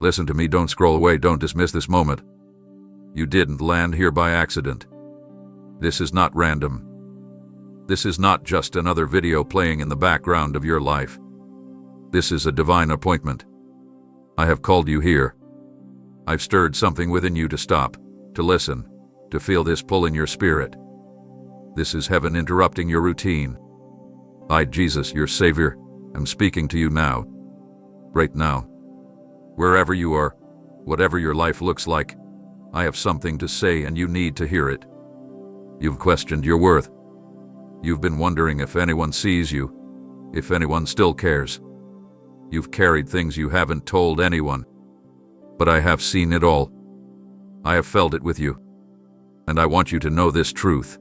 Listen to me, don't scroll away, don't dismiss this moment. You didn't land here by accident. This is not random. This is not just another video playing in the background of your life. This is a divine appointment. I have called you here. I've stirred something within you to stop, to listen, to feel this pull in your spirit. This is heaven interrupting your routine. I, Jesus, your Savior, am speaking to you now. Right now. Wherever you are, whatever your life looks like, I have something to say and you need to hear it. You've questioned your worth. You've been wondering if anyone sees you, if anyone still cares. You've carried things you haven't told anyone. But I have seen it all. I have felt it with you. And I want you to know this truth.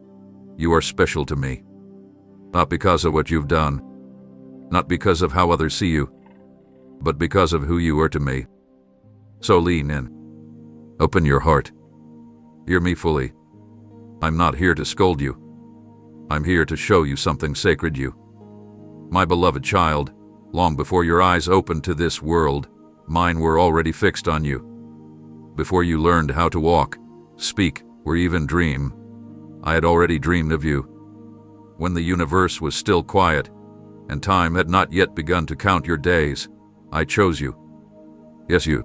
You are special to me. Not because of what you've done, not because of how others see you, but because of who you are to me. So lean in. Open your heart. Hear me fully. I'm not here to scold you. I'm here to show you something sacred, you. My beloved child, long before your eyes opened to this world, mine were already fixed on you. Before you learned how to walk, speak, or even dream, I had already dreamed of you. When the universe was still quiet, and time had not yet begun to count your days, I chose you. Yes, you.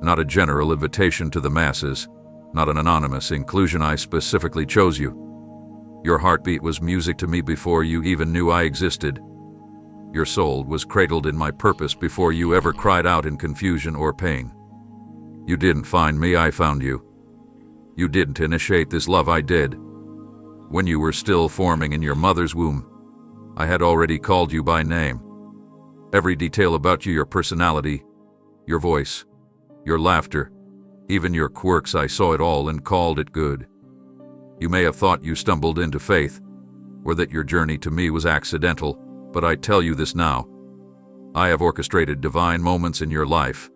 Not a general invitation to the masses, not an anonymous inclusion, I specifically chose you. Your heartbeat was music to me before you even knew I existed. Your soul was cradled in my purpose before you ever cried out in confusion or pain. You didn't find me, I found you. You didn't initiate this love, I did. When you were still forming in your mother's womb, I had already called you by name. Every detail about you, your personality, your voice, your laughter, even your quirks, I saw it all and called it good. You may have thought you stumbled into faith, or that your journey to me was accidental, but I tell you this now. I have orchestrated divine moments in your life,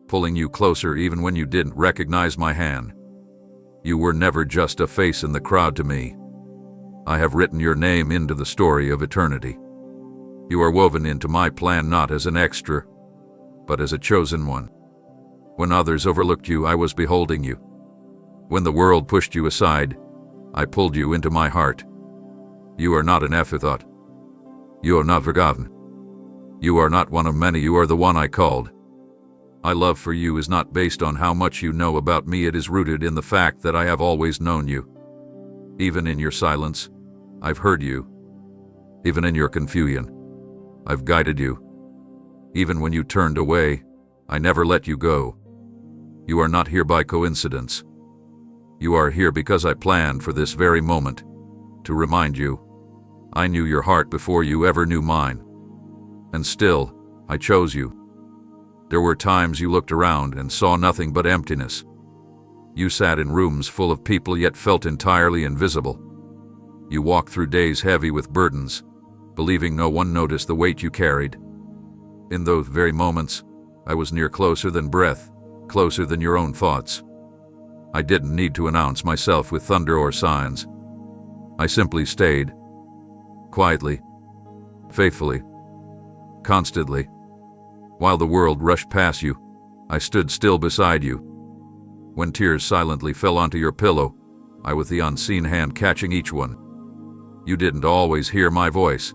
pulling you closer even when you didn't recognize my hand. You were never just a face in the crowd to me. I have written your name into the story of eternity. You are woven into my plan not as an extra, but as a chosen one. When others overlooked you, I was beholding you. When the world pushed you aside, I pulled you into my heart. You are not an afterthought. You are not forgotten. You are not one of many, you are the one I called. My love for you is not based on how much you know about me, it is rooted in the fact that I have always known you. Even in your silence, I've heard you. Even in your confusion, I've guided you. Even when you turned away, I never let you go. You are not here by coincidence. You are here because I planned for this very moment, to remind you. I knew your heart before you ever knew mine. And still, I chose you. There were times you looked around and saw nothing but emptiness. You sat in rooms full of people yet felt entirely invisible. You walked through days heavy with burdens, believing no one noticed the weight you carried. In those very moments, I was near, closer than breath, closer than your own thoughts. I didn't need to announce myself with thunder or signs. I simply stayed. Quietly. Faithfully. Constantly. While the world rushed past you, I stood still beside you. When tears silently fell onto your pillow, I with the unseen hand catching each one. You didn't always hear my voice,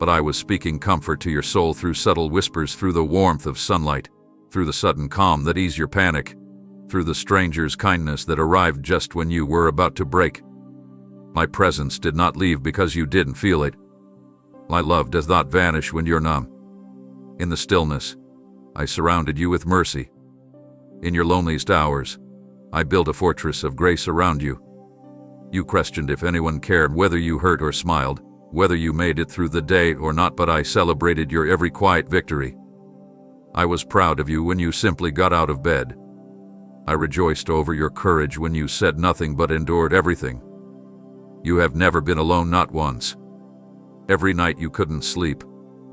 but I was speaking comfort to your soul through subtle whispers, through the warmth of sunlight, through the sudden calm that eased your panic, through the stranger's kindness that arrived just when you were about to break. My presence did not leave because you didn't feel it. My love does not vanish when you're numb. In the stillness, I surrounded you with mercy. In your loneliest hours, I built a fortress of grace around you. You questioned if anyone cared, whether you hurt or smiled, whether you made it through the day or not, but I celebrated your every quiet victory. I was proud of you when you simply got out of bed. I rejoiced over your courage when you said nothing but endured everything. You have never been alone, not once. Every night you couldn't sleep,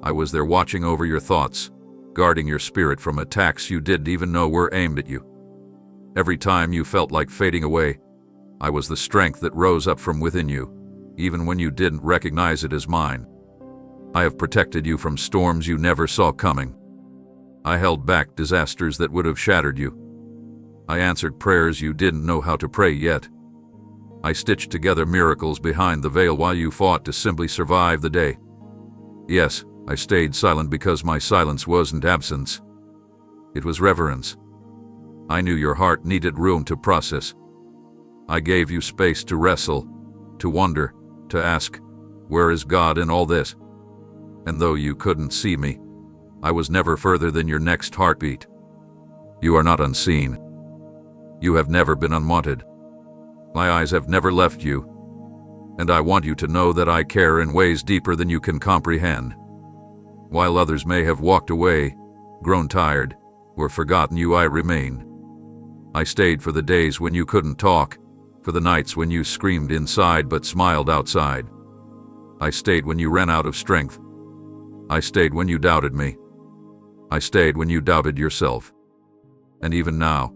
I was there watching over your thoughts, guarding your spirit from attacks you didn't even know were aimed at you. Every time you felt like fading away, I was the strength that rose up from within you, even when you didn't recognize it as mine. I have protected you from storms you never saw coming. I held back disasters that would have shattered you. I answered prayers you didn't know how to pray yet. I stitched together miracles behind the veil while you fought to simply survive the day. Yes, I stayed silent because my silence wasn't absence. It was reverence. I knew your heart needed room to process. I gave you space to wrestle, to wonder, to ask, where is God in all this? And though you couldn't see me, I was never further than your next heartbeat. You are not unseen. You have never been unwanted. My eyes have never left you. And I want you to know that I care in ways deeper than you can comprehend. While others may have walked away, grown tired, or forgotten you, I remain. I stayed for the days when you couldn't talk, for the nights when you screamed inside but smiled outside. I stayed when you ran out of strength. I stayed when you doubted me. I stayed when you doubted yourself. And even now,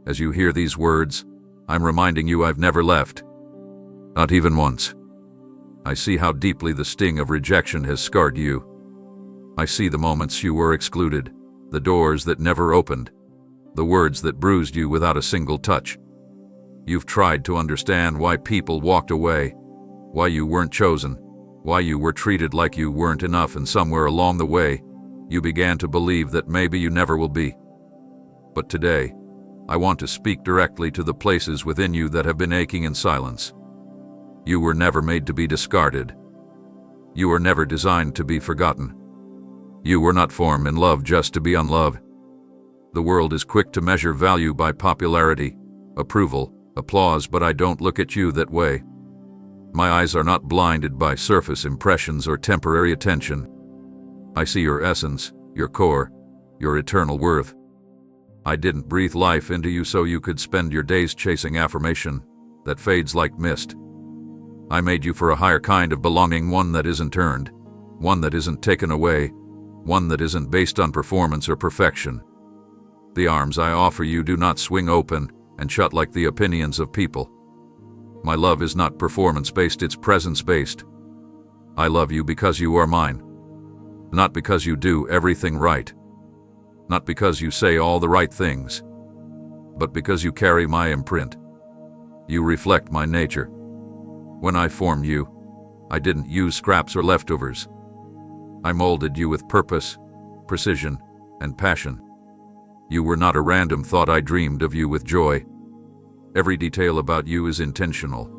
as you hear these words, I'm reminding you I've never left. Not even once. I see how deeply the sting of rejection has scarred you. I see the moments you were excluded, the doors that never opened, the words that bruised you without a single touch. You've tried to understand why people walked away, why you weren't chosen, why you were treated like you weren't enough, and somewhere along the way, you began to believe that maybe you never will be. But today, I want to speak directly to the places within you that have been aching in silence. You were never made to be discarded. You were never designed to be forgotten. You were not formed in love just to be unloved. The world is quick to measure value by popularity, approval, applause, but I don't look at you that way. My eyes are not blinded by surface impressions or temporary attention. I see your essence, your core, your eternal worth. I didn't breathe life into you so you could spend your days chasing affirmation that fades like mist. I made you for a higher kind of belonging, one that isn't earned, one that isn't taken away, one that isn't based on performance or perfection. The arms I offer you do not swing open and shut like the opinions of people. My love is not performance-based, it's presence-based. I love you because you are mine. Not because you do everything right. Not because you say all the right things. But because you carry my imprint. You reflect my nature. When I formed you, I didn't use scraps or leftovers. I molded you with purpose, precision, and passion. You were not a random thought, I dreamed of you with joy. Every detail about you is intentional.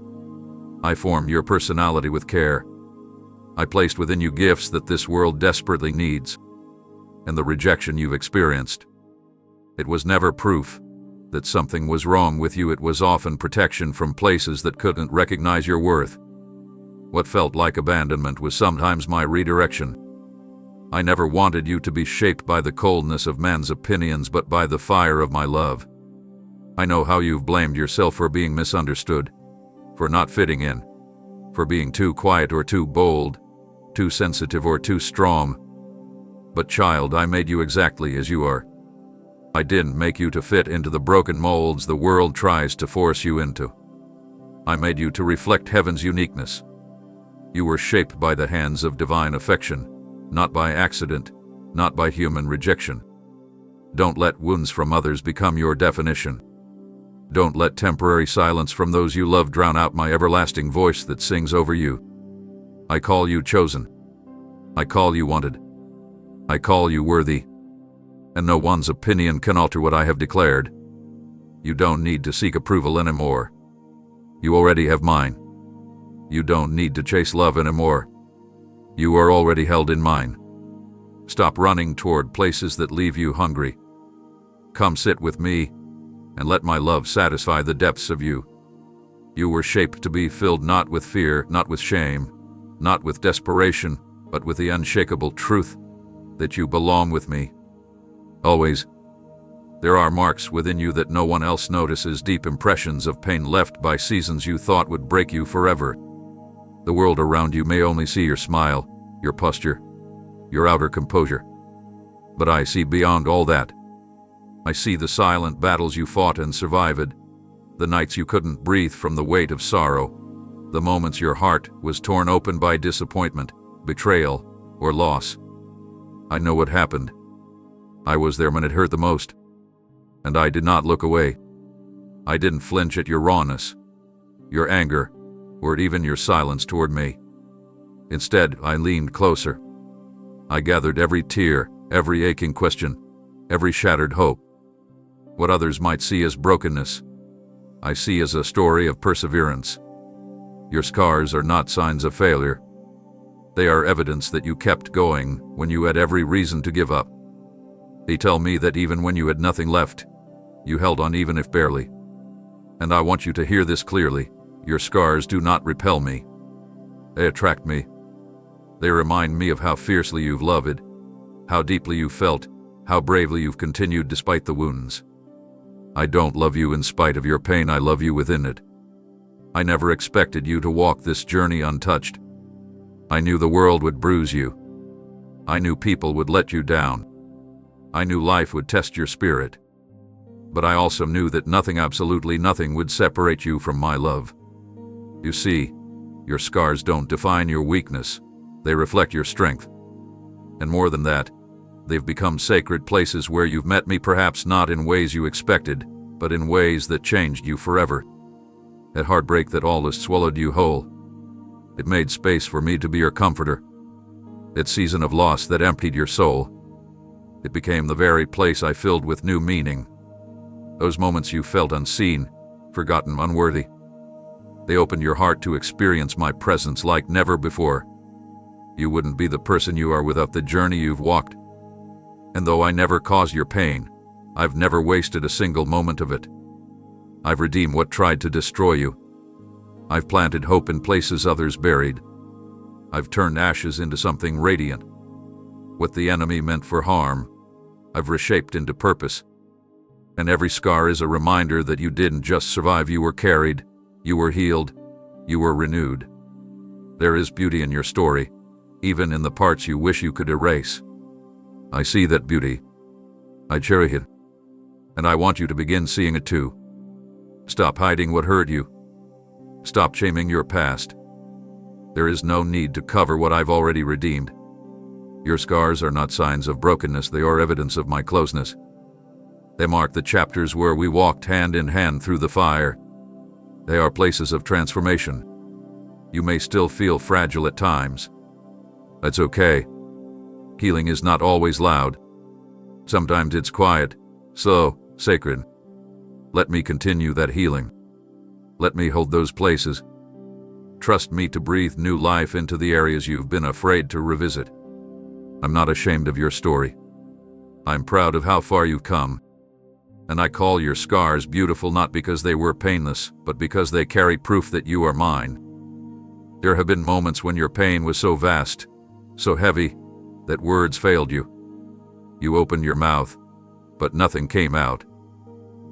I formed your personality with care. I placed within you gifts that this world desperately needs. And the rejection you've experienced, it was never proof that something was wrong with you. It was often protection from places that couldn't recognize your worth. What felt like abandonment was sometimes my redirection. I never wanted you to be shaped by the coldness of men's opinions, but by the fire of my love. I know how you've blamed yourself for being misunderstood, for not fitting in, for being too quiet or too bold, too sensitive or too strong. But child, I made you exactly as you are. I didn't make you to fit into the broken molds the world tries to force you into. I made you to reflect heaven's uniqueness. You were shaped by the hands of divine affection, not by accident, not by human rejection. Don't let wounds from others become your definition. Don't let temporary silence from those you love drown out my everlasting voice that sings over you. I call you chosen. I call you wanted. I call you worthy. And no one's opinion can alter what I have declared. You don't need to seek approval anymore. You already have mine. You don't need to chase love anymore. You are already held in mine. Stop running toward places that leave you hungry. Come sit with me, and let my love satisfy the depths of you. You were shaped to be filled not with fear, not with shame, not with desperation, but with the unshakable truth that you belong with me. Always. There are marks within you that no one else notices, deep impressions of pain left by seasons you thought would break you forever. The world around you may only see your smile, your posture, your outer composure. But I see beyond all that. I see the silent battles you fought and survived, the nights you couldn't breathe from the weight of sorrow, the moments your heart was torn open by disappointment, betrayal, or loss. I know what happened. I was there when it hurt the most, and I did not look away. I didn't flinch at your rawness, your anger, or even your silence toward me. Instead, I leaned closer. I gathered every tear, every aching question, every shattered hope. What others might see as brokenness, I see as a story of perseverance. Your scars are not signs of failure. They are evidence that you kept going when you had every reason to give up. They tell me that even when you had nothing left, you held on even if barely. And I want you to hear this clearly. Your scars do not repel me. They attract me. They remind me of how fiercely you've loved, how deeply you felt, how bravely you've continued despite the wounds. I don't love you in spite of your pain, I love you within it. I never expected you to walk this journey untouched. I knew the world would bruise you. I knew people would let you down. I knew life would test your spirit. But I also knew that nothing, absolutely nothing, would separate you from my love. You see, your scars don't define your weakness. They reflect your strength. And more than that, they've become sacred places where you've met me, perhaps not in ways you expected, but in ways that changed you forever. At heartbreak that almost swallowed you whole, it made space for me to be your comforter. At season of loss that emptied your soul, it became the very place I filled with new meaning. Those moments you felt unseen, forgotten, unworthy. They opened your heart to experience my presence like never before. You wouldn't be the person you are without the journey you've walked. And though I never caused your pain, I've never wasted a single moment of it. I've redeemed what tried to destroy you. I've planted hope in places others buried. I've turned ashes into something radiant. What the enemy meant for harm, I've reshaped into purpose. And every scar is a reminder that you didn't just survive, you were carried, you were healed, you were renewed. There is beauty in your story, even in the parts you wish you could erase. I see that beauty. I cherish it. And I want you to begin seeing it too. Stop hiding what hurt you. Stop shaming your past. There is no need to cover what I've already redeemed. Your scars are not signs of brokenness, they are evidence of my closeness. They mark the chapters where we walked hand in hand through the fire. They are places of transformation. You may still feel fragile at times. That's okay. Healing is not always loud. Sometimes it's quiet, slow, sacred. Let me continue that healing. Let me hold those places. Trust me to breathe new life into the areas you've been afraid to revisit. I'm not ashamed of your story. I'm proud of how far you've come. And I call your scars beautiful not because they were painless, but because they carry proof that you are mine. There have been moments when your pain was so vast, so heavy, that words failed you. You opened your mouth, but nothing came out.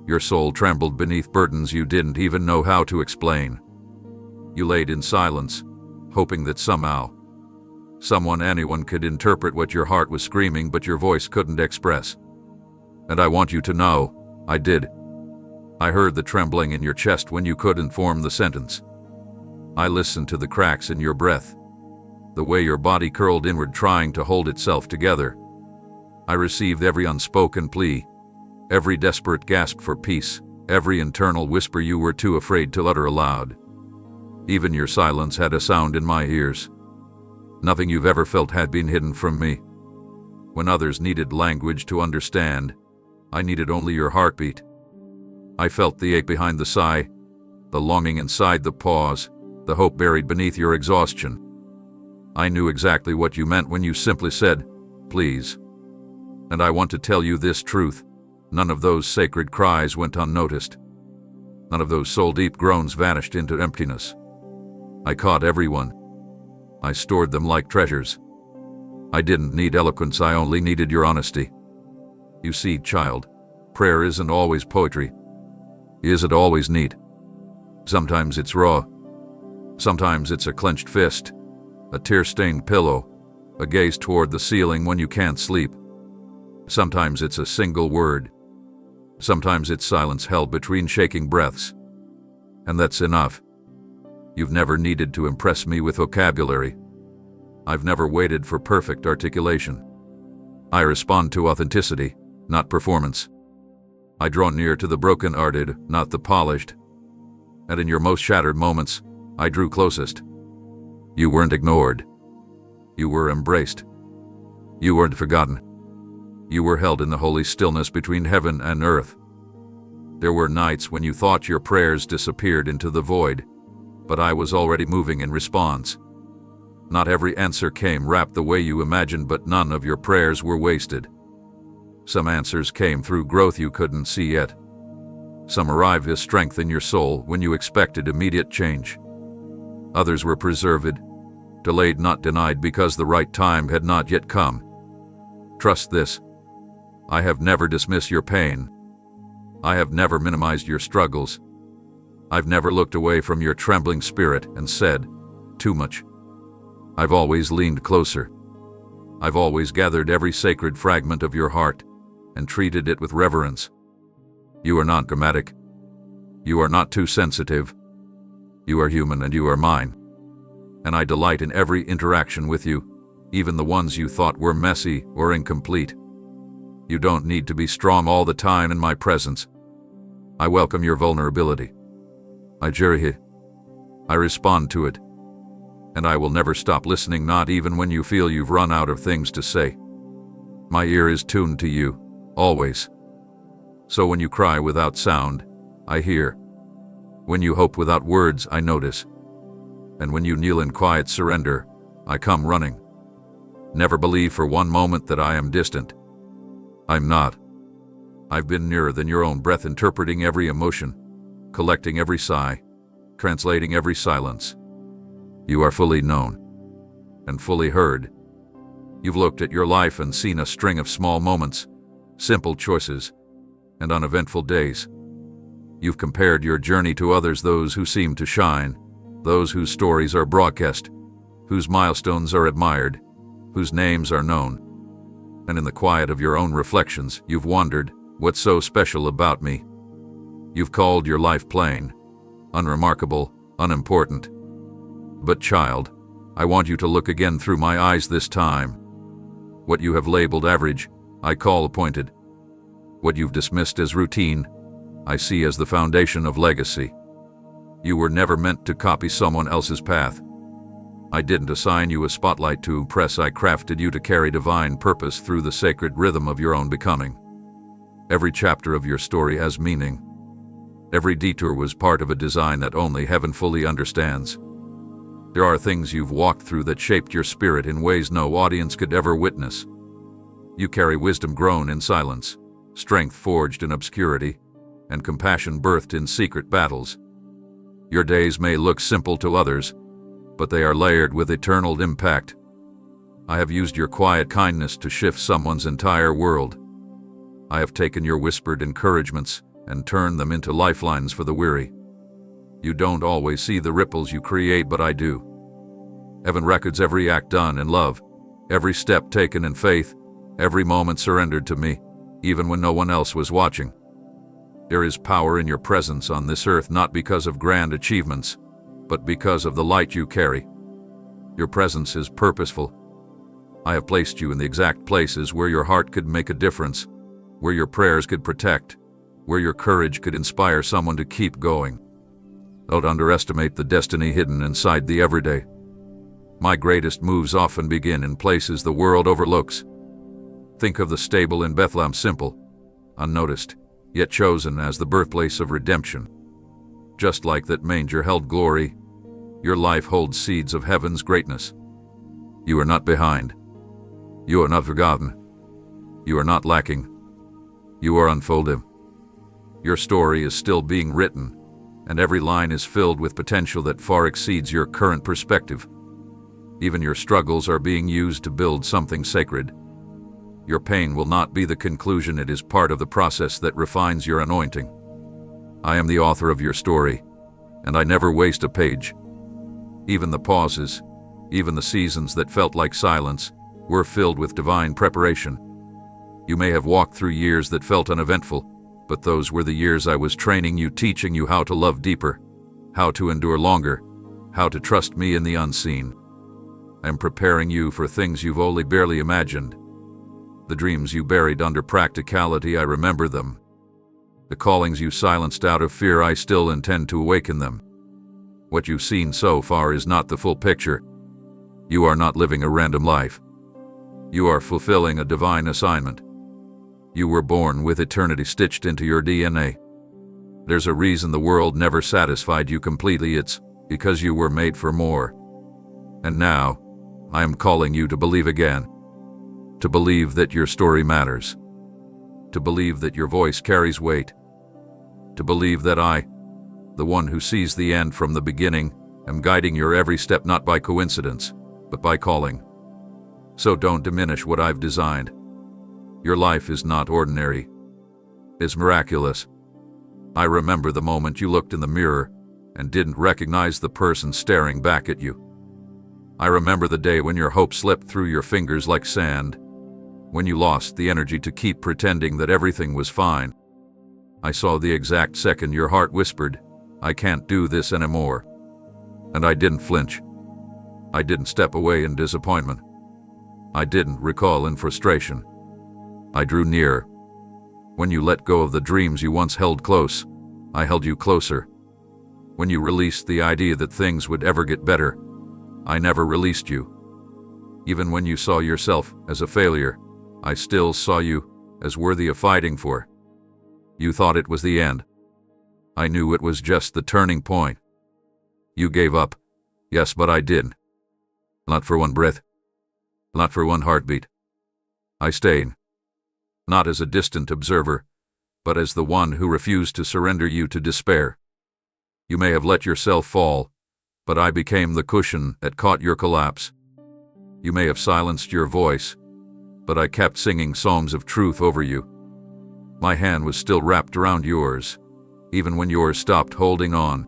Your soul trembled beneath burdens you didn't even know how to explain. You laid in silence, hoping that somehow, anyone could interpret what your heart was screaming but your voice couldn't express. And I want you to know, I did. I heard the trembling in your chest when you couldn't form the sentence. I listened to the cracks in your breath, the way your body curled inward trying to hold itself together. I received every unspoken plea, every desperate gasp for peace, every internal whisper you were too afraid to utter aloud. Even your silence had a sound in my ears. Nothing you've ever felt had been hidden from me. When others needed language to understand, I needed only your heartbeat. I felt the ache behind the sigh, the longing inside the pause, the hope buried beneath your exhaustion. I knew exactly what you meant when you simply said, please. And I want to tell you this truth. None of those sacred cries went unnoticed. None of those soul-deep groans vanished into emptiness. I caught everyone. I stored them like treasures. I didn't need eloquence, I only needed your honesty. You see, child, prayer isn't always poetry. Isn't always neat. Sometimes it's raw. Sometimes it's a clenched fist, a tear-stained pillow, a gaze toward the ceiling when you can't sleep. Sometimes it's a single word. Sometimes it's silence held between shaking breaths. And that's enough. You've never needed to impress me with vocabulary. I've never waited for perfect articulation. I respond to authenticity, not performance. I draw near to the broken-hearted, not the polished. And in your most shattered moments, I drew closest. You weren't ignored. You were embraced. You weren't forgotten. You were held in the holy stillness between heaven and earth. There were nights when you thought your prayers disappeared into the void, but I was already moving in response. Not every answer came wrapped the way you imagined, but none of your prayers were wasted. Some answers came through growth you couldn't see yet. Some arrived as strength in your soul when you expected immediate change. Others were preserved, delayed not denied, because the right time had not yet come. Trust this. I have never dismissed your pain. I have never minimized your struggles. I've never looked away from your trembling spirit and said, "Too much." I've always leaned closer. I've always gathered every sacred fragment of your heart and treated it with reverence. You are not dramatic. You are not too sensitive. You are human and you are mine. And I delight in every interaction with you, even the ones you thought were messy or incomplete. You don't need to be strong all the time in my presence. I welcome your vulnerability. I cherish it. I respond to it. And I will never stop listening, not even when you feel you've run out of things to say. My ear is tuned to you, always. So when you cry without sound, I hear. When you hope without words, I notice. And when you kneel in quiet surrender, I come running. Never believe for one moment that I am distant. I'm not. I've been nearer than your own breath, interpreting every emotion, collecting every sigh, translating every silence. You are fully known and fully heard. You've looked at your life and seen a string of small moments, simple choices, and uneventful days. You've compared your journey to others, those who seem to shine, those whose stories are broadcast, whose milestones are admired, whose names are known. And in the quiet of your own reflections, you've wondered, what's so special about me? You've called your life plain, unremarkable, unimportant. But child, I want you to look again through my eyes this time. What you have labeled average, I call appointed. What you've dismissed as routine, I see as the foundation of legacy. You were never meant to copy someone else's path. I didn't assign you a spotlight to impress. I crafted you to carry divine purpose through the sacred rhythm of your own becoming. Every chapter of your story has meaning. Every detour was part of a design that only heaven fully understands. There are things you've walked through that shaped your spirit in ways no audience could ever witness. You carry wisdom grown in silence, strength forged in obscurity, and compassion birthed in secret battles. Your days may look simple to others, but they are layered with eternal impact. I have used your quiet kindness to shift someone's entire world. I have taken your whispered encouragements and turned them into lifelines for the weary. You don't always see the ripples you create, but I do. Heaven records every act done in love, every step taken in faith, every moment surrendered to me, even when no one else was watching. There is power in your presence on this earth, not because of grand achievements, but because of the light you carry. Your presence is purposeful. I have placed you in the exact places where your heart could make a difference, where your prayers could protect, where your courage could inspire someone to keep going. Don't underestimate the destiny hidden inside the everyday. My greatest moves often begin in places the world overlooks. Think of the stable in Bethlehem, simple, unnoticed, yet chosen as the birthplace of redemption. Just like that manger held glory, your life holds seeds of heaven's greatness. You are not behind. You are not forgotten. You are not lacking. You are unfolded. Your story is still being written, and every line is filled with potential that far exceeds your current perspective. Even your struggles are being used to build something sacred. Your pain will not be the conclusion, it is part of the process that refines your anointing. I am the author of your story, and I never waste a page. Even the pauses, even the seasons that felt like silence, were filled with divine preparation. You may have walked through years that felt uneventful, but those were the years I was training you, teaching you how to love deeper, how to endure longer, how to trust me in the unseen. I am preparing you for things you've only barely imagined. The dreams you buried under practicality, I remember them. The callings you silenced out of fear, I still intend to awaken them. What you've seen so far is not the full picture. You are not living a random life. You are fulfilling a divine assignment. You were born with eternity stitched into your DNA. There's a reason the world never satisfied you completely. It's because you were made for more. And now, I am calling you to believe again. To believe that your story matters. To believe that your voice carries weight. To believe that I, the one who sees the end from the beginning, am guiding your every step, not by coincidence, but by calling. So don't diminish what I've designed. Your life is not ordinary. It's miraculous. I remember the moment you looked in the mirror and didn't recognize the person staring back at you. I remember the day when your hope slipped through your fingers like sand, when you lost the energy to keep pretending that everything was fine. I saw the exact second your heart whispered, "I can't do this anymore." And I didn't flinch. I didn't step away in disappointment. I didn't recoil in frustration. I drew near. When you let go of the dreams you once held close, I held you closer. When you released the idea that things would ever get better, I never released you. Even when you saw yourself as a failure, I still saw you as worthy of fighting for. You thought it was the end. I knew it was just the turning point. You gave up. Yes, but I didn't. Not for one breath. Not for one heartbeat. I stayed. Not as a distant observer, but as the one who refused to surrender you to despair. You may have let yourself fall, but I became the cushion that caught your collapse. You may have silenced your voice, but I kept singing songs of truth over you. My hand was still wrapped around yours, even when yours stopped holding on.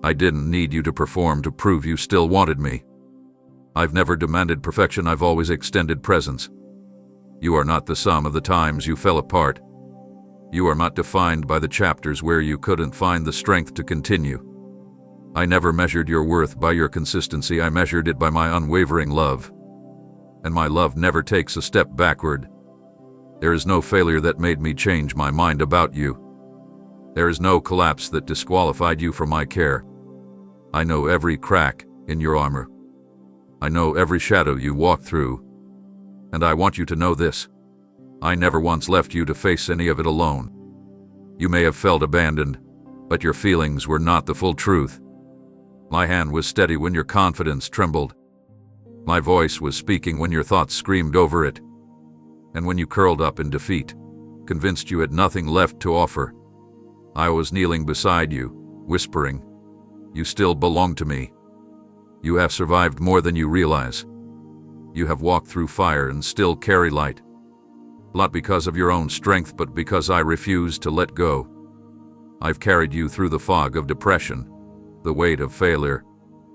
I didn't need you to perform to prove you still wanted me. I've never demanded perfection, I've always extended presence. You are not the sum of the times you fell apart. You are not defined by the chapters where you couldn't find the strength to continue. I never measured your worth by your consistency, I measured it by my unwavering love. And my love never takes a step backward. There is no failure that made me change my mind about you. There is no collapse that disqualified you from my care. I know every crack in your armor. I know every shadow you walk through. And I want you to know this. I never once left you to face any of it alone. You may have felt abandoned, but your feelings were not the full truth. My hand was steady when your confidence trembled. My voice was speaking when your thoughts screamed over it. And when you curled up in defeat, convinced you had nothing left to offer, I was kneeling beside you, whispering, "You still belong to me. You have survived more than you realize. You have walked through fire and still carry light. Not because of your own strength, but because I refused to let go. I've carried you through the fog of depression, the weight of failure,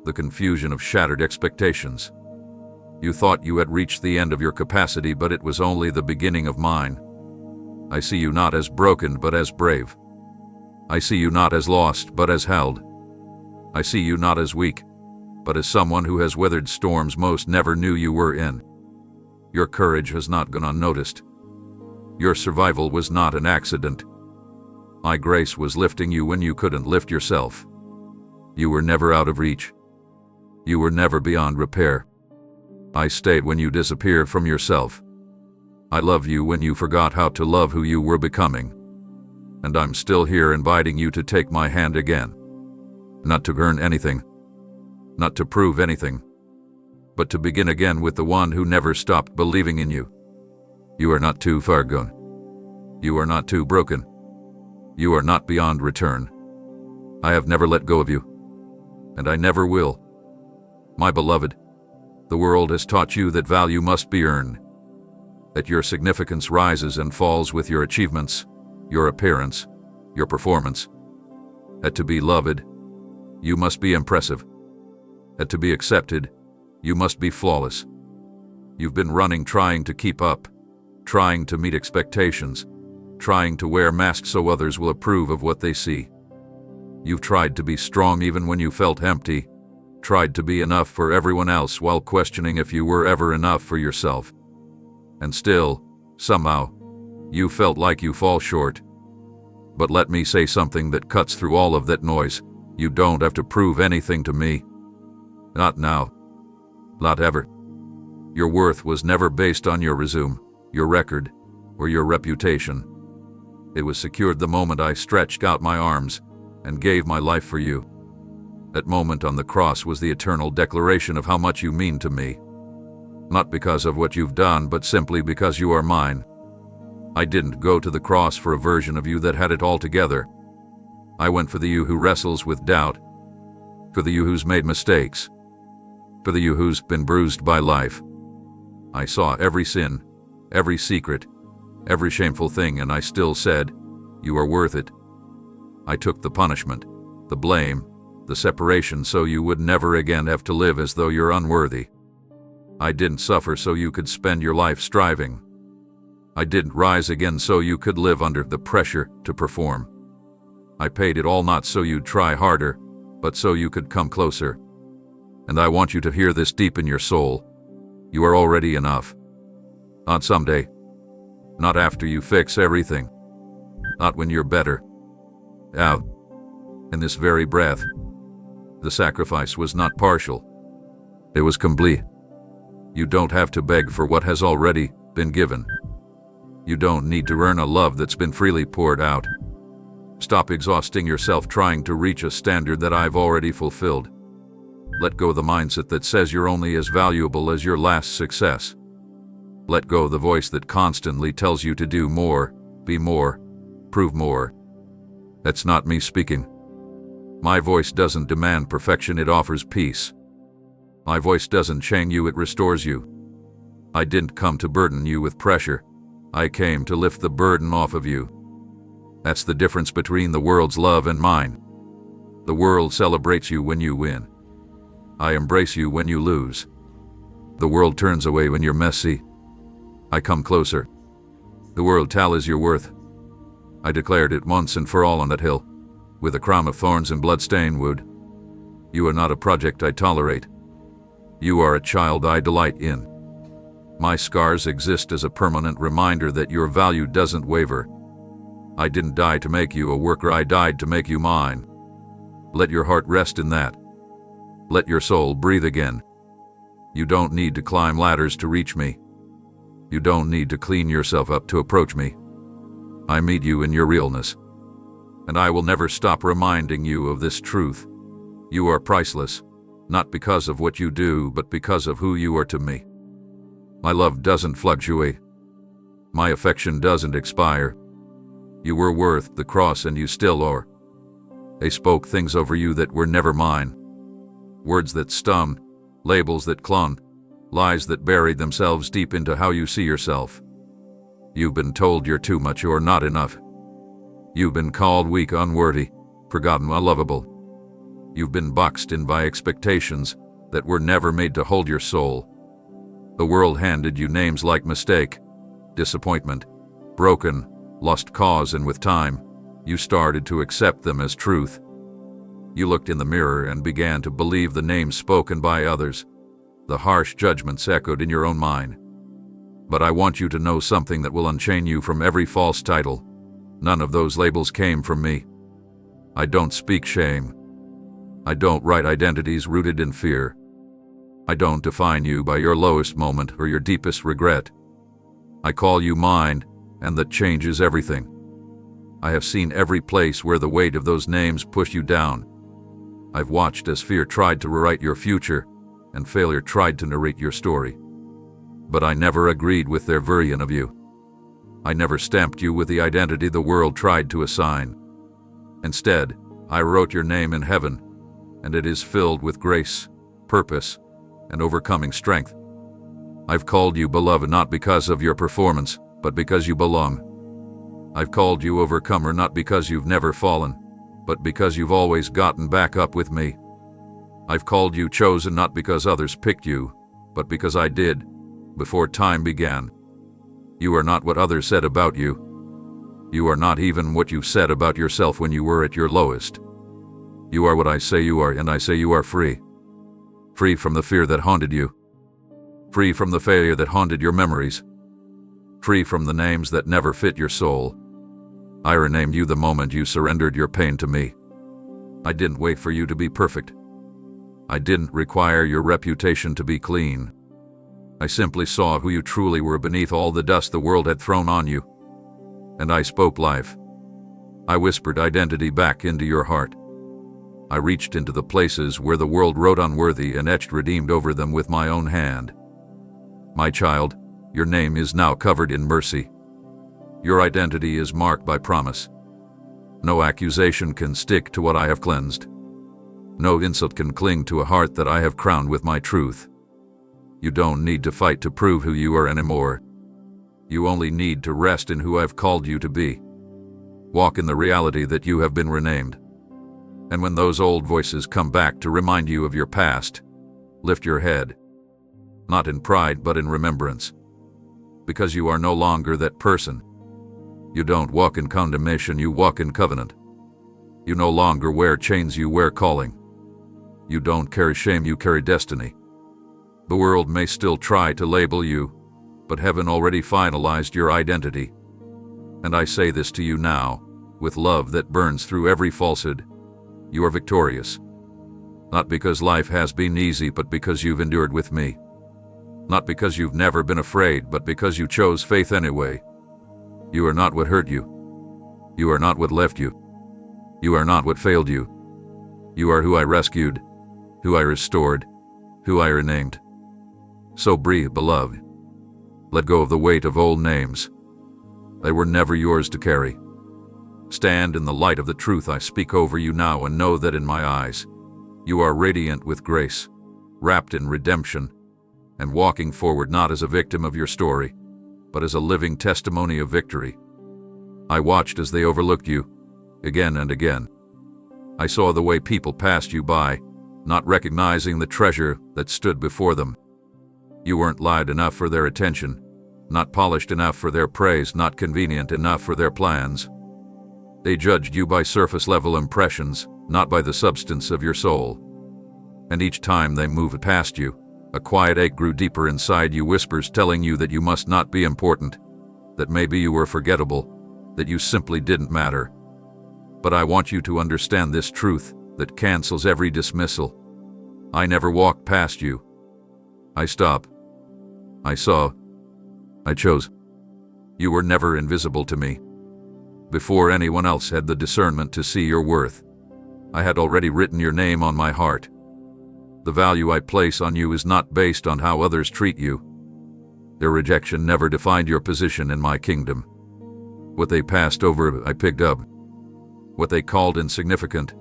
the confusion of shattered expectations. You thought you had reached the end of your capacity, but it was only the beginning of mine. I see you not as broken, but as brave. I see you not as lost, but as held. I see you not as weak, but as someone who has weathered storms most never knew you were in. Your courage has not gone unnoticed. Your survival was not an accident. My grace was lifting you when you couldn't lift yourself. You were never out of reach. You were never beyond repair. I stayed when you disappeared from yourself. I love you when you forgot how to love who you were becoming. And I'm still here inviting you to take my hand again. Not to earn anything, not to prove anything, but to begin again with the one who never stopped believing in you. You are not too far gone. You are not too broken. You are not beyond return. I have never let go of you, and I never will. My beloved, the world has taught you that value must be earned, that your significance rises and falls with your achievements, your appearance, your performance. That to be loved, you must be impressive. That to be accepted, you must be flawless. You've been running trying to keep up, trying to meet expectations, trying to wear masks so others will approve of what they see. You've tried to be strong even when you felt empty, tried to be enough for everyone else while questioning if you were ever enough for yourself. And still, Somehow, you felt like you fall short. But let me say something that cuts through all of that noise. You don't have to prove anything to me. Not now. Not ever. Your worth was never based on your resume, your record, or your reputation. It was secured the moment I stretched out my arms and gave my life for you. That moment on the cross was the eternal declaration of how much you mean to me. Not because of what you've done, but simply because you are mine. I didn't go to the cross for a version of you that had it all together. I went for the you who wrestles with doubt, for the you who's made mistakes, for the you who's been bruised by life. I saw every sin, every secret, every shameful thing, and I still said, you are worth it. I took the punishment, the blame, the separation so you would never again have to live as though you're unworthy. I didn't suffer so you could spend your life striving. I didn't rise again so you could live under the pressure to perform. I paid it all not so you'd try harder, but so you could come closer. And I want you to hear this deep in your soul. You are already enough. Not someday. Not after you fix everything. Not when you're better. Now, in this very breath, the sacrifice was not partial. It was complete. You don't have to beg for what has already been given. You don't need to earn a love that's been freely poured out. Stop exhausting yourself trying to reach a standard that I've already fulfilled. Let go the mindset that says you're only as valuable as your last success. Let go the voice that constantly tells you to do more, be more, prove more. That's not me speaking. My voice doesn't demand perfection, it offers peace. My voice doesn't chain you, it restores you. I didn't come to burden you with pressure. I came to lift the burden off of you. That's the difference between the world's love and mine. The world celebrates you when you win. I embrace you when you lose. The world turns away when you're messy. I come closer. The world tallies your worth. I declared it once and for all on that hill, with a crown of thorns and blood-stained wood. You are not a project I tolerate. You are a child I delight in. My scars exist as a permanent reminder that your value doesn't waver. I didn't die to make you a worker, I died to make you mine. Let your heart rest in that. Let your soul breathe again. You don't need to climb ladders to reach me. You don't need to clean yourself up to approach me. I meet you in your realness. And I will never stop reminding you of this truth. You are priceless, not because of what you do, but because of who you are to me. My love doesn't fluctuate. My affection doesn't expire. You were worth the cross and you still are. They spoke things over you that were never mine. Words that stung, labels that clung, lies that buried themselves deep into how you see yourself. You've been told you're too much or not enough. You've been called weak, unworthy, forgotten, unlovable. You've been boxed in by expectations that were never made to hold your soul. The world handed you names like mistake, disappointment, broken, lost cause, and with time, you started to accept them as truth. You looked in the mirror and began to believe the names spoken by others, the harsh judgments echoed in your own mind. But I want you to know something that will unchain you from every false title. None of those labels came from me. I don't speak shame. I don't write identities rooted in fear. I don't define you by your lowest moment or your deepest regret. I call you mine, and that changes everything. I have seen every place where the weight of those names pushed you down. I've watched as fear tried to rewrite your future, and failure tried to narrate your story. But I never agreed with their version of you. I never stamped you with the identity the world tried to assign. Instead, I wrote your name in heaven, and it is filled with grace, purpose, and overcoming strength. I've called you beloved not because of your performance, but because you belong. I've called you overcomer not because you've never fallen, but because you've always gotten back up with me. I've called you chosen not because others picked you, but because I did, before time began. You are not what others said about you. You are not even what you said about yourself when you were at your lowest. You are what I say you are, and I say you are free. Free from the fear that haunted you. Free from the failure that haunted your memories. free from the names that never fit your soul. I renamed you the moment you surrendered your pain to me. I didn't wait for you to be perfect. I didn't require your reputation to be clean. I simply saw who you truly were beneath all the dust the world had thrown on you. And I spoke life. I whispered identity back into your heart. I reached into the places where the world wrote unworthy and etched redeemed over them with my own hand. My child, your name is now covered in mercy. Your identity is marked by promise. No accusation can stick to what I have cleansed. No insult can cling to a heart that I have crowned with my truth. You don't need to fight to prove who you are anymore. You only need to rest in who I've called you to be. Walk in the reality that you have been renamed. And when those old voices come back to remind you of your past, lift your head. Not in pride, but in remembrance. Because you are no longer that person. You don't walk in condemnation, you walk in covenant. You no longer wear chains, you wear calling. You don't carry shame, you carry destiny. The world may still try to label you, but heaven already finalized your identity. And I say this to you now, with love that burns through every falsehood. You are victorious. Not because life has been easy, but because you've endured with me. Not because you've never been afraid, but because you chose faith anyway. You are not what hurt you. You are not what left you. You are not what failed you. You are who I rescued, who I restored, who I renamed. So breathe, beloved. Let go of the weight of old names. They were never yours to carry. Stand in the light of the truth I speak over you now, and know that in my eyes, you are radiant with grace, wrapped in redemption, and walking forward not as a victim of your story, but as a living testimony of victory. I watched as they overlooked you, again and again. I saw the way people passed you by, not recognizing the treasure that stood before them. You weren't loud enough for their attention, not polished enough for their praise, not convenient enough for their plans. They judged you by surface-level impressions, not by the substance of your soul. And each time they moved past you, a quiet ache grew deeper inside you, whispers telling you that you must not be important, that maybe you were forgettable, that you simply didn't matter. But I want you to understand this truth that cancels every dismissal. I never walked past you. I stopped. I saw. I chose. You were never invisible to me. Before anyone else had the discernment to see your worth, I had already written your name on my heart. The value I place on you is not based on how others treat you. Their rejection never defined your position in my kingdom. What they passed over, I picked up. What they called insignificant,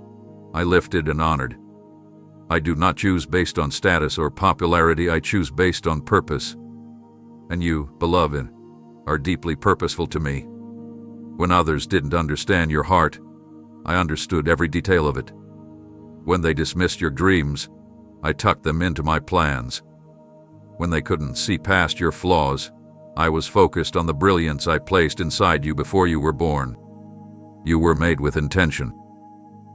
I lifted and honored. I do not choose based on status or popularity, I choose based on purpose. And you, beloved, are deeply purposeful to me. When others didn't understand your heart, I understood every detail of it. When they dismissed your dreams, I tucked them into my plans. When they couldn't see past your flaws, I was focused on the brilliance I placed inside you before you were born. You were made with intention.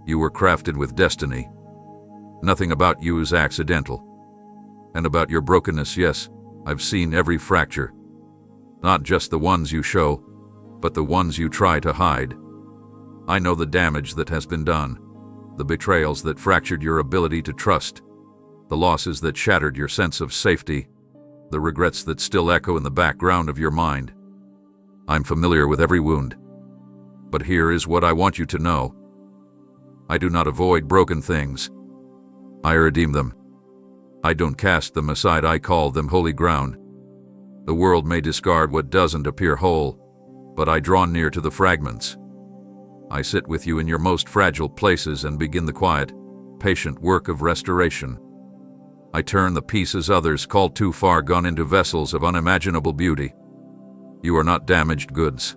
You were crafted with destiny. Nothing about you is accidental. And about your brokenness, yes, I've seen every fracture. Not just the ones you show, but the ones you try to hide. I know the damage that has been done, the betrayals that fractured your ability to trust, the losses that shattered your sense of safety, the regrets that still echo in the background of your mind. I'm familiar with every wound. But here is what I want you to know. I do not avoid broken things. I redeem them. I don't cast them aside, I call them holy ground. The world may discard what doesn't appear whole, but I draw near to the fragments. I sit with you in your most fragile places and begin the quiet, patient work of restoration. I turn the pieces others call too far gone into vessels of unimaginable beauty. You are not damaged goods.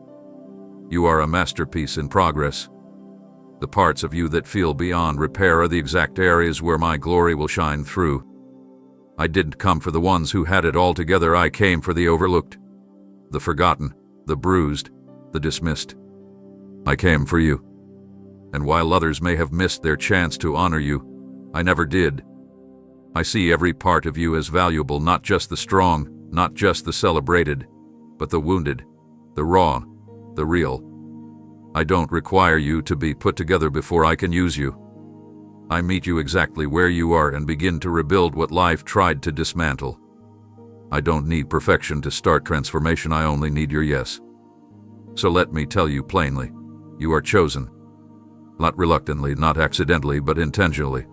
You are a masterpiece in progress. The parts of you that feel beyond repair are the exact areas where my glory will shine through. I didn't come for the ones who had it all together, I came for the overlooked, the forgotten, the bruised, the dismissed. I came for you. And while others may have missed their chance to honor you, I never did. I see every part of you as valuable, not just the strong, not just the celebrated, but the wounded, the raw, the real. I don't require you to be put together before I can use you. I meet you exactly where you are and begin to rebuild what life tried to dismantle. I don't need perfection to start transformation, I only need your yes. So let me tell you plainly, you are chosen. Not reluctantly, not accidentally, but intentionally.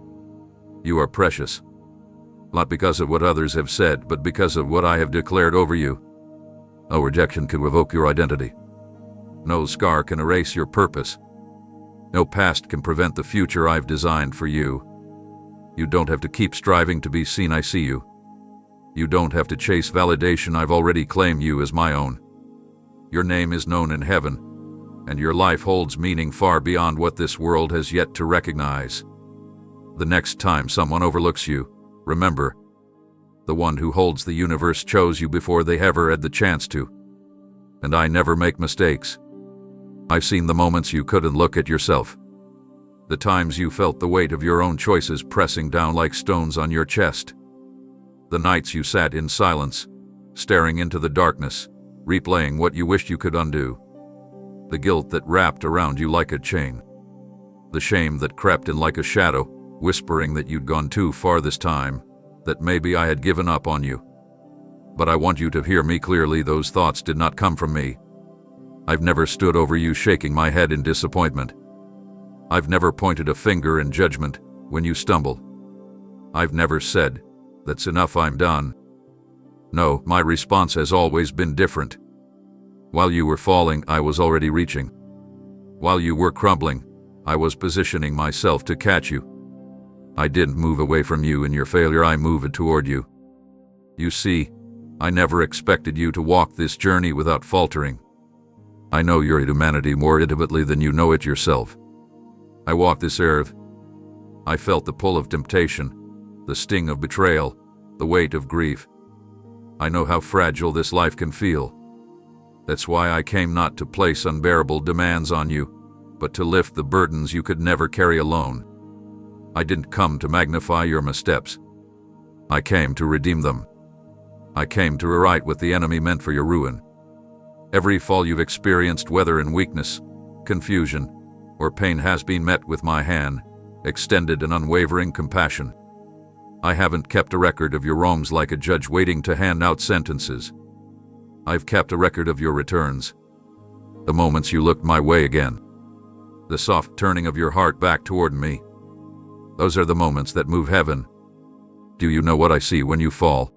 You are precious. Not because of what others have said, but because of what I have declared over you. No rejection can revoke your identity. No scar can erase your purpose. No past can prevent the future I've designed for you. You don't have to keep striving to be seen, I see you. You don't have to chase validation, I've already claimed you as my own. Your name is known in heaven, and your life holds meaning far beyond what this world has yet to recognize. The next time someone overlooks you, remember, the one who holds the universe chose you before they ever had the chance to. And I never make mistakes. I've seen the moments you couldn't look at yourself. The times you felt the weight of your own choices pressing down like stones on your chest. The nights you sat in silence, staring into the darkness, replaying what you wished you could undo. The guilt that wrapped around you like a chain. The shame that crept in like a shadow, whispering that you'd gone too far this time, that maybe I had given up on you. But I want you to hear me clearly, those thoughts did not come from me. I've never stood over you shaking my head in disappointment. I've never pointed a finger in judgment when you stumble. I've never said, "That's enough, I'm done." No, my response has always been different. While you were falling, I was already reaching. While you were crumbling, I was positioning myself to catch you. I didn't move away from you in your failure, I moved toward you. You see, I never expected you to walk this journey without faltering. I know your humanity more intimately than you know it yourself. I walked this earth. I felt the pull of temptation, the sting of betrayal, the weight of grief. I know how fragile this life can feel. That's why I came not to place unbearable demands on you, but to lift the burdens you could never carry alone. I didn't come to magnify your missteps. I came to redeem them. I came to rewrite what the enemy meant for your ruin. Every fall you've experienced, whether in weakness, confusion, or pain, has been met with my hand, extended in unwavering compassion. I haven't kept a record of your wrongs like a judge waiting to hand out sentences. I've kept a record of your returns. The moments you looked my way again. The soft turning of your heart back toward me. Those are the moments that move heaven. Do you know what I see when you fall?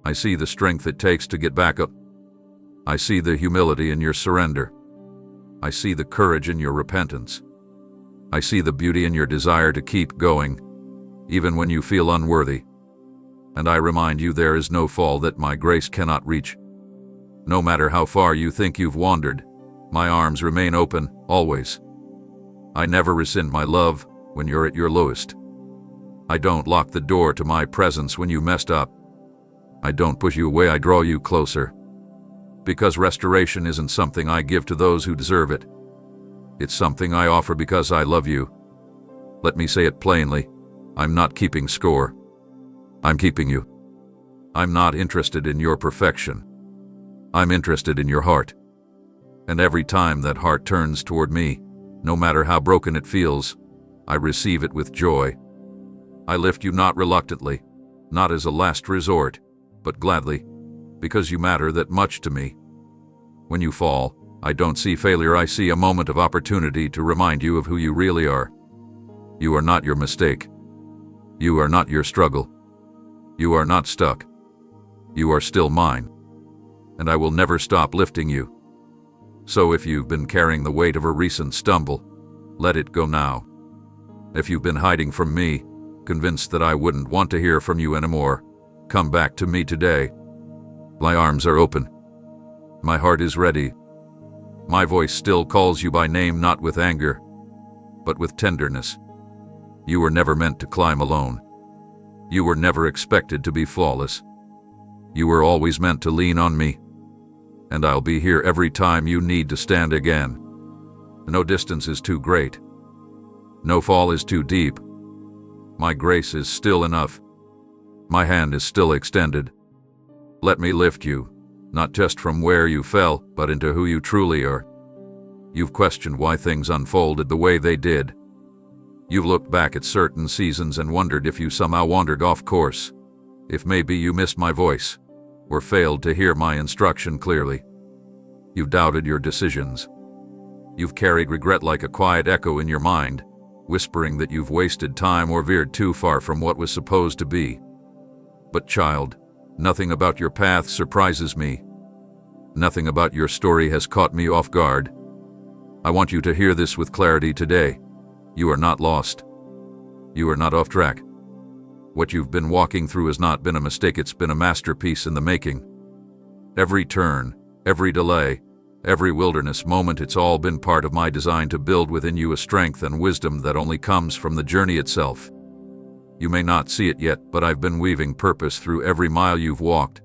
I see the strength it takes to get back up. I see the humility in your surrender. I see the courage in your repentance. I see the beauty in your desire to keep going, even when you feel unworthy. And I remind you, there is no fall that my grace cannot reach. No matter how far you think you've wandered, my arms remain open, always. I never rescind my love when you're at your lowest. I don't lock the door to my presence when you messed up. I don't push you away, I draw you closer. Because restoration isn't something I give to those who deserve it. It's something I offer because I love you. Let me say it plainly, I'm not keeping score. I'm keeping you. I'm not interested in your perfection. I'm interested in your heart. And every time that heart turns toward me, no matter how broken it feels, I receive it with joy. I lift you not reluctantly, not as a last resort, but gladly, because you matter that much to me. When you fall, I don't see failure, I see a moment of opportunity to remind you of who you really are. You are not your mistake. You are not your struggle. You are not stuck. You are still mine. And I will never stop lifting you. So if you've been carrying the weight of a recent stumble, let it go now. If you've been hiding from me, convinced that I wouldn't want to hear from you anymore, come back to me today. My arms are open. My heart is ready. My voice still calls you by name, not with anger, but with tenderness. You were never meant to climb alone. You were never expected to be flawless. You were always meant to lean on me. And I'll be here every time you need to stand again. No distance is too great. No fall is too deep. My grace is still enough. My hand is still extended. Let me lift you. not just from where you fell, but into who you truly are. You've questioned why things unfolded the way they did. You've looked back at certain seasons and wondered if you somehow wandered off course, if maybe you missed my voice, or failed to hear my instruction clearly. You've doubted your decisions. You've carried regret like a quiet echo in your mind, whispering that you've wasted time or veered too far from what was supposed to be. But child, nothing about your path surprises me. Nothing about your story has caught me off guard. I want you to hear this with clarity today. You are not lost. You are not off track. What you've been walking through has not been a mistake, it's been a masterpiece in the making. Every turn, every delay, every wilderness moment, it's all been part of my design to build within you a strength and wisdom that only comes from the journey itself. You may not see it yet, but I've been weaving purpose through every mile you've walked.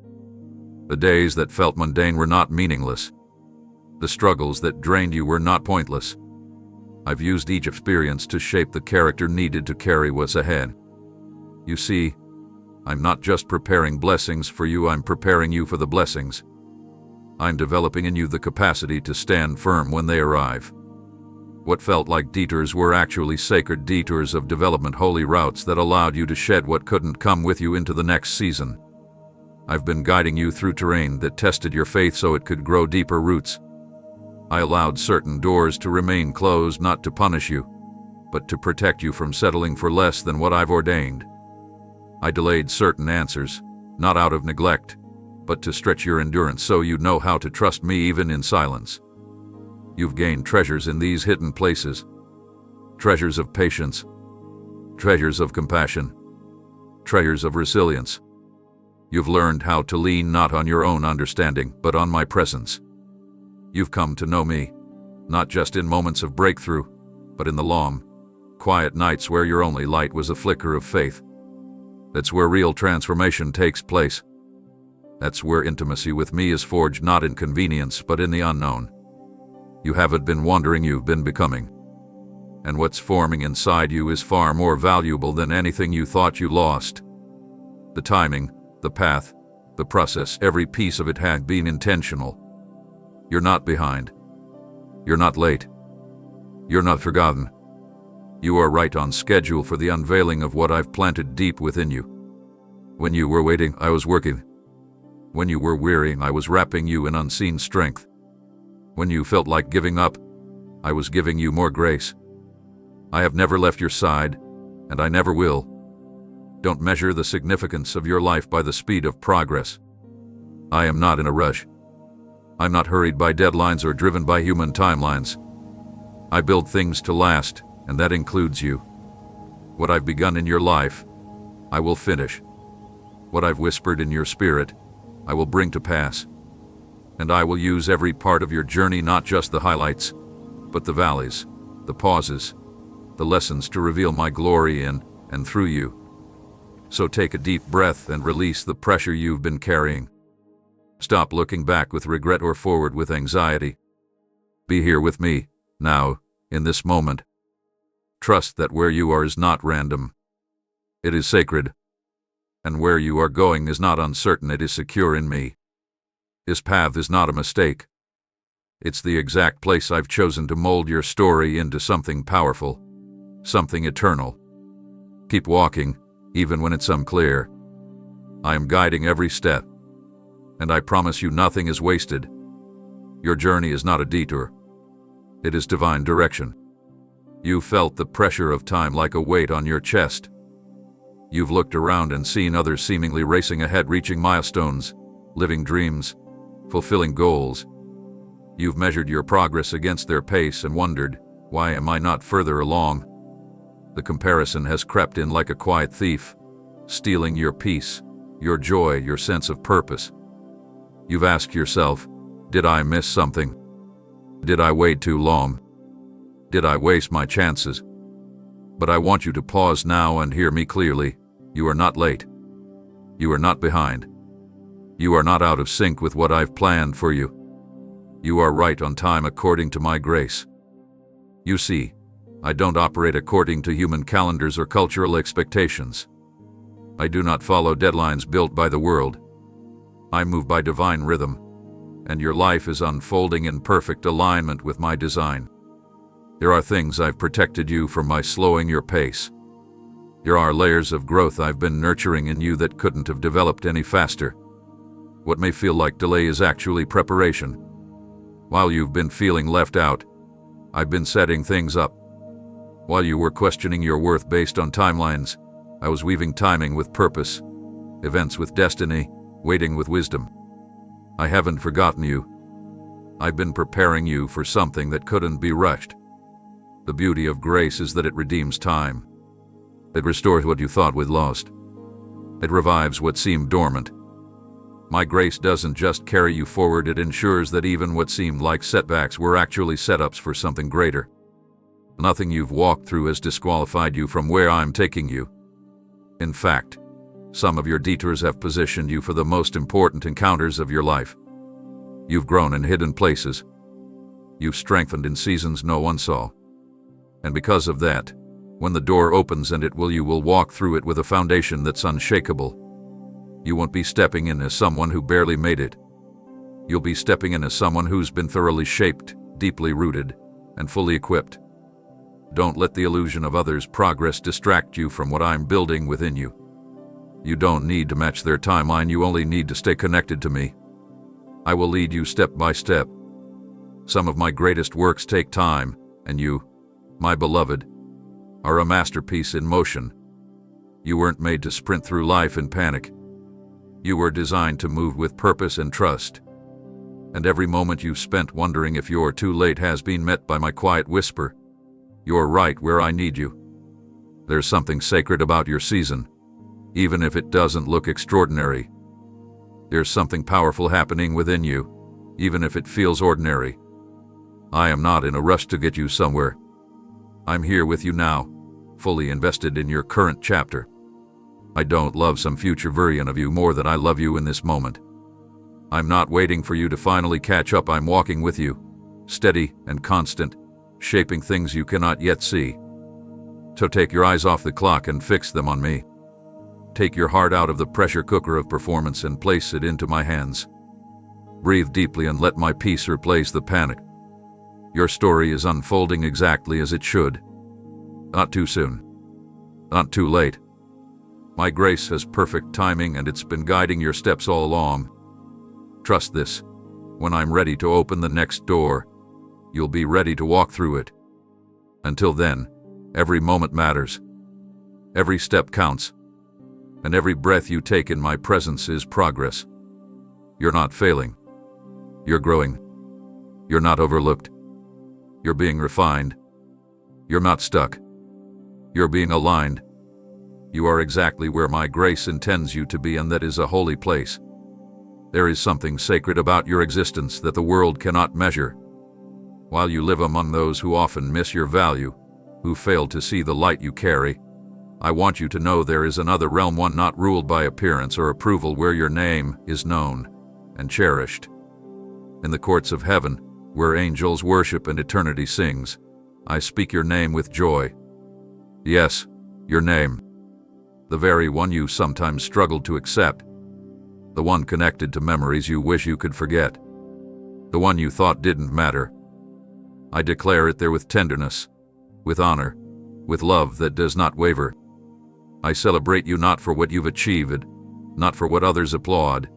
The days that felt mundane were not meaningless. The struggles that drained you were not pointless. I've used each experience to shape the character needed to carry what's ahead. You see, I'm not just preparing blessings for you, I'm preparing you for the blessings. I'm developing in you the capacity to stand firm when they arrive. What felt like detours were actually sacred detours of development, holy routes that allowed you to shed what couldn't come with you into the next season. I've been guiding you through terrain that tested your faith so it could grow deeper roots. I allowed certain doors to remain closed, not to punish you, but to protect you from settling for less than what I've ordained. I delayed certain answers, not out of neglect, but to stretch your endurance so you'd know how to trust me even in silence. You've gained treasures in these hidden places. Treasures of patience, treasures of compassion, treasures of resilience. You've learned how to lean not on your own understanding, but on my presence. You've come to know me, not just in moments of breakthrough, but in the long, quiet nights where your only light was a flicker of faith. That's where real transformation takes place. That's where intimacy with me is forged not in convenience, but in the unknown. You haven't been wandering, you've been becoming. And what's forming inside you is far more valuable than anything you thought you lost. The timing, the path, the process, every piece of it had been intentional. You're not behind. You're not late. You're not forgotten. You are right on schedule for the unveiling of what I've planted deep within you. When you were waiting, I was working. When you were weary, I was wrapping you in unseen strength. When you felt like giving up, I was giving you more grace. I have never left your side, and I never will. Don't measure the significance of your life by the speed of progress. I am not in a rush. I'm not hurried by deadlines or driven by human timelines. I build things to last, and that includes you. What I've begun in your life, I will finish. What I've whispered in your spirit, I will bring to pass. And I will use every part of your journey, not just the highlights, but the valleys, the pauses, the lessons to reveal my glory in and through you. So take a deep breath and release the pressure you've been carrying. Stop looking back with regret or forward with anxiety. Be here with me, now, in this moment. Trust that where you are is not random. It is sacred. And where you are going is not uncertain, it is secure in me. This path is not a mistake. It's the exact place I've chosen to mold your story into something powerful, something eternal. Keep walking, even when it's unclear. I am guiding every step, and I promise you nothing is wasted. Your journey is not a detour. It is divine direction. You felt the pressure of time like a weight on your chest. You've looked around and seen others seemingly racing ahead, reaching milestones, living dreams, fulfilling goals. You've measured your progress against their pace and wondered, why am I not further along? The comparison has crept in like a quiet thief, stealing your peace, your joy, your sense of purpose. You've asked yourself, did I miss something? Did I wait too long? Did I waste my chances? But I want you to pause now and hear me clearly. You are not late. You are not behind. You are not out of sync with what I've planned for you. You are right on time according to my grace. You see, I don't operate according to human calendars or cultural expectations. I do not follow deadlines built by the world. I move by divine rhythm, and your life is unfolding in perfect alignment with my design. There are things I've protected you from by slowing your pace. There are layers of growth I've been nurturing in you that couldn't have developed any faster. What may feel like delay is actually preparation. While you've been feeling left out, I've been setting things up. While you were questioning your worth based on timelines, I was weaving timing with purpose, events with destiny, waiting with wisdom. I haven't forgotten you. I've been preparing you for something that couldn't be rushed. The beauty of grace is that it redeems time. It restores what you thought was lost. It revives what seemed dormant. My grace doesn't just carry you forward, it ensures that even what seemed like setbacks were actually setups for something greater. Nothing you've walked through has disqualified you from where I'm taking you. In fact, some of your detours have positioned you for the most important encounters of your life. You've grown in hidden places. You've strengthened in seasons no one saw. And because of that, when the door opens, and you will walk through it with a foundation that's unshakable. You won't be stepping in as someone who barely made it. You'll be stepping in as someone who's been thoroughly shaped, deeply rooted, and fully equipped. Don't let the illusion of others' progress distract you from what I'm building within you. You don't need to match their timeline, you only need to stay connected to me. I will lead you step by step. Some of my greatest works take time, and you, my beloved, are a masterpiece in motion. You weren't made to sprint through life in panic. You were designed to move with purpose and trust. And every moment you've spent wondering if you're too late has been met by my quiet whisper. You're right where I need you. There's something sacred about your season, even if it doesn't look extraordinary. There's something powerful happening within you, even if it feels ordinary. I am not in a rush to get you somewhere. I'm here with you now, fully invested in your current chapter. I don't love some future version of you more than I love you in this moment. I'm not waiting for you to finally catch up, I'm walking with you, steady and constant, shaping things you cannot yet see. So take your eyes off the clock and fix them on me. Take your heart out of the pressure cooker of performance and place it into my hands. Breathe deeply and let my peace replace the panic. Your story is unfolding exactly as it should. Not too soon. Not too late. My grace has perfect timing, and it's been guiding your steps all along. Trust this. When I'm ready to open the next door, you'll be ready to walk through it. Until then, every moment matters. Every step counts. And every breath you take in my presence is progress. You're not failing. You're growing. You're not overlooked. You're being refined. You're not stuck. You're being aligned. You are exactly where my grace intends you to be, and that is a holy place. There is something sacred about your existence that the world cannot measure. While you live among those who often miss your value, who fail to see the light you carry, I want you to know there is another realm, one not ruled by appearance or approval, where your name is known and cherished. In the courts of heaven, where angels worship and eternity sings, I speak your name with joy. Yes, your name. The very one you sometimes struggle to accept. The one connected to memories you wish you could forget. The one you thought didn't matter. I declare it there with tenderness, with honor, with love that does not waver. I celebrate you not for what you've achieved, not for what others applaud,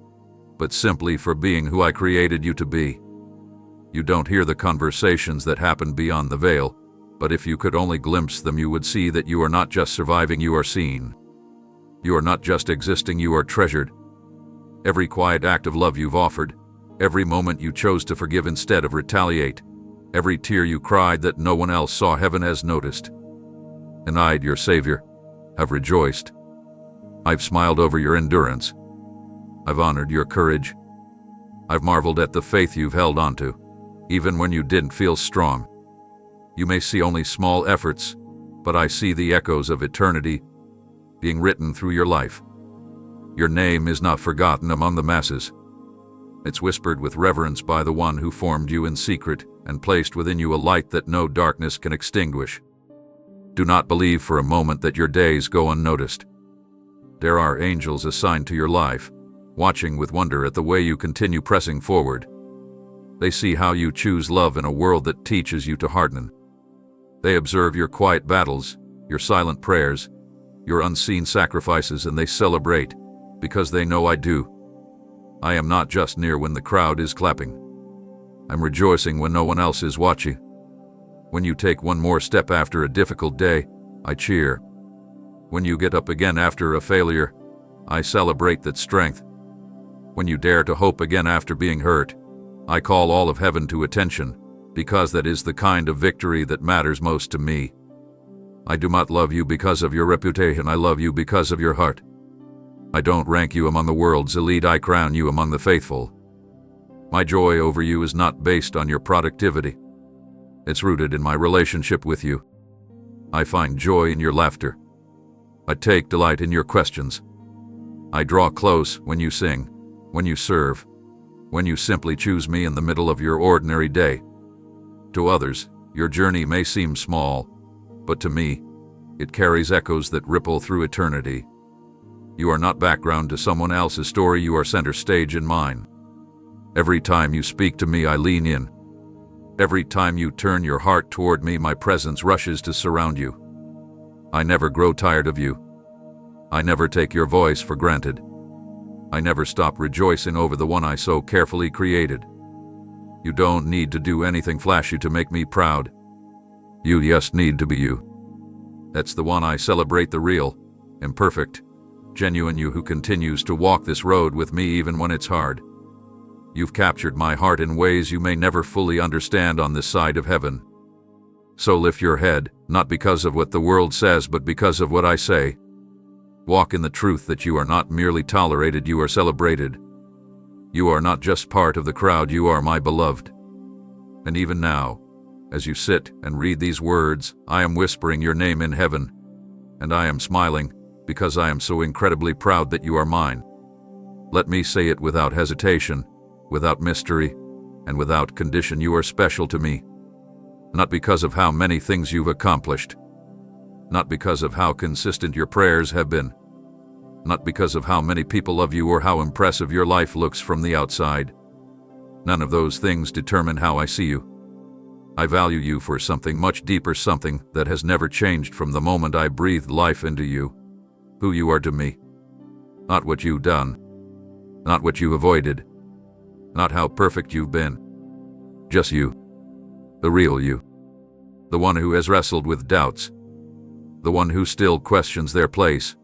but simply for being who I created you to be. You don't hear the conversations that happen beyond the veil, but if you could only glimpse them, you would see that you are not just surviving, you are seen. You are not just existing, you are treasured. Every quiet act of love you've offered, every moment you chose to forgive instead of retaliate, every tear you cried that no one else saw, heaven has noticed. And I, your Savior, have rejoiced. I've smiled over your endurance. I've honored your courage. I've marveled at the faith you've held onto, even when you didn't feel strong. You may see only small efforts, but I see the echoes of eternity being written through your life. Your name is not forgotten among the masses. It's whispered with reverence by the one who formed you in secret and placed within you a light that no darkness can extinguish. Do not believe for a moment that your days go unnoticed. There are angels assigned to your life, watching with wonder at the way you continue pressing forward, They see how you choose love in a world that teaches you to harden. They observe your quiet battles, your silent prayers, your unseen sacrifices, and they celebrate, because they know I do. I am not just near when the crowd is clapping. I'm rejoicing when no one else is watching. When you take one more step after a difficult day, I cheer. When you get up again after a failure, I celebrate that strength. When you dare to hope again after being hurt, I call all of heaven to attention, because that is the kind of victory that matters most to me. I do not love you because of your reputation, I love you because of your heart. I don't rank you among the world's elite, I crown you among the faithful. My joy over you is not based on your productivity. It's rooted in my relationship with you. I find joy in your laughter. I take delight in your questions. I draw close when you sing, when you serve, when you simply choose me in the middle of your ordinary day. To others, your journey may seem small, but to me, it carries echoes that ripple through eternity. You are not background to someone else's story, you are center stage in mine. Every time you speak to me, I lean in. Every time you turn your heart toward me, my presence rushes to surround you. I never grow tired of you. I never take your voice for granted. I never stop rejoicing over the one I so carefully created. You don't need to do anything flashy to make me proud. You just need to be you. That's the one I celebrate, the real, imperfect, genuine you who continues to walk this road with me even when it's hard. You've captured my heart in ways you may never fully understand on this side of heaven. So lift your head, not because of what the world says, but because of what I say. Walk in the truth that you are not merely tolerated, you are celebrated. You are not just part of the crowd, you are my beloved. And even now, as you sit and read these words, I am whispering your name in heaven, and I am smiling because I am so incredibly proud that you are mine. Let me say it without hesitation, without mystery, and without condition. You are special to me. Not because of how many things you've accomplished. Not because of how consistent your prayers have been. Not because of how many people love you or how impressive your life looks from the outside. None of those things determine how I see you. I value you for something much deeper, something that has never changed from the moment I breathed life into you. Who you are to me. Not what you've done. Not what you've avoided. Not how perfect you've been. Just you. The real you. The one who has wrestled with doubts. The one who still questions their place.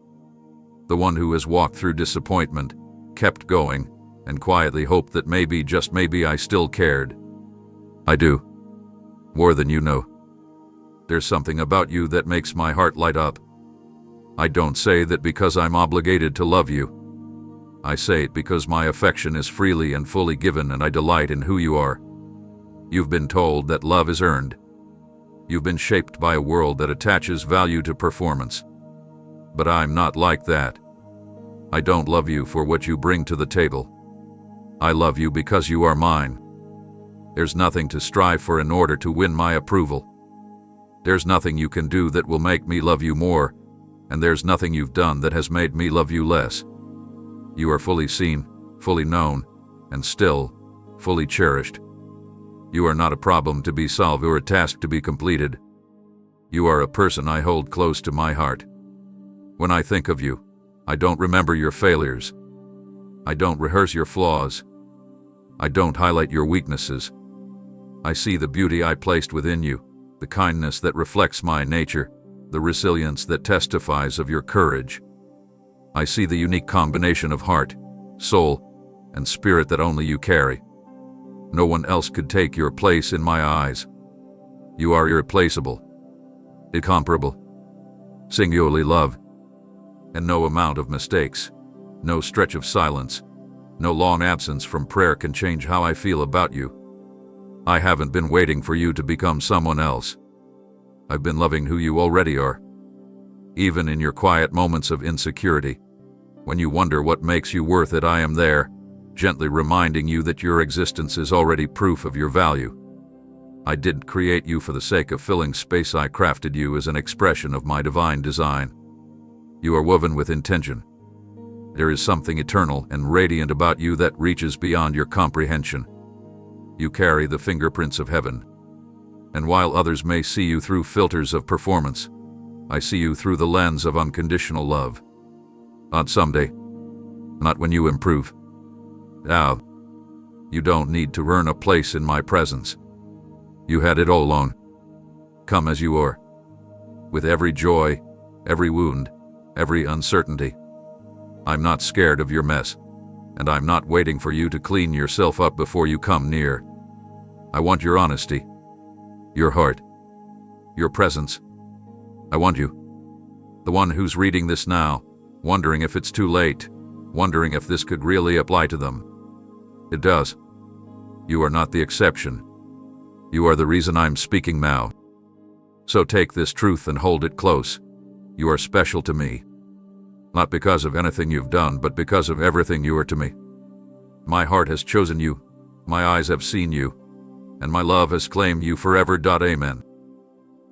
The one who has walked through disappointment, kept going, and quietly hoped that maybe, just maybe, I still cared. I do. More than you know. There's something about you that makes my heart light up. I don't say that because I'm obligated to love you. I say it because my affection is freely and fully given, and I delight in who you are. You've been told that love is earned. You've been shaped by a world that attaches value to performance. But I'm not like that. I don't love you for what you bring to the table. I love you because you are mine. There's nothing to strive for in order to win my approval. There's nothing you can do that will make me love you more, and there's nothing you've done that has made me love you less. You are fully seen, fully known, and still fully cherished. You are not a problem to be solved or a task to be completed. You are a person I hold close to my heart. When I think of you, I don't remember your failures. I don't rehearse your flaws. I don't highlight your weaknesses. I see the beauty I placed within you, the kindness that reflects my nature, the resilience that testifies of your courage. I see the unique combination of heart, soul, and spirit that only you carry. No one else could take your place in my eyes. You are irreplaceable, incomparable, singularly loved, and no amount of mistakes, no stretch of silence, no long absence from prayer can change how I feel about you. I haven't been waiting for you to become someone else. I've been loving who you already are. Even in your quiet moments of insecurity, when you wonder what makes you worth it, I am there, gently reminding you that your existence is already proof of your value. I didn't create you for the sake of filling space. I crafted you as an expression of my divine design. You are woven with intention. There is something eternal and radiant about you that reaches beyond your comprehension. You carry the fingerprints of heaven. And while others may see you through filters of performance, I see you through the lens of unconditional love. Not someday. Not when you improve. Now, you don't need to earn a place in my presence. You had it all along. Come as you are. With every joy, every wound, every uncertainty. I'm not scared of your mess, and I'm not waiting for you to clean yourself up before you come near. I want your honesty, your heart, your presence. I want you. The one who's reading this now, wondering if it's too late, wondering if this could really apply to them. It does. You are not the exception. You are the reason I'm speaking now. So take this truth and hold it close. You are special to me. Not because of anything you've done, but because of everything you are to me. My heart has chosen you, my eyes have seen you, and my love has claimed you forever. Amen.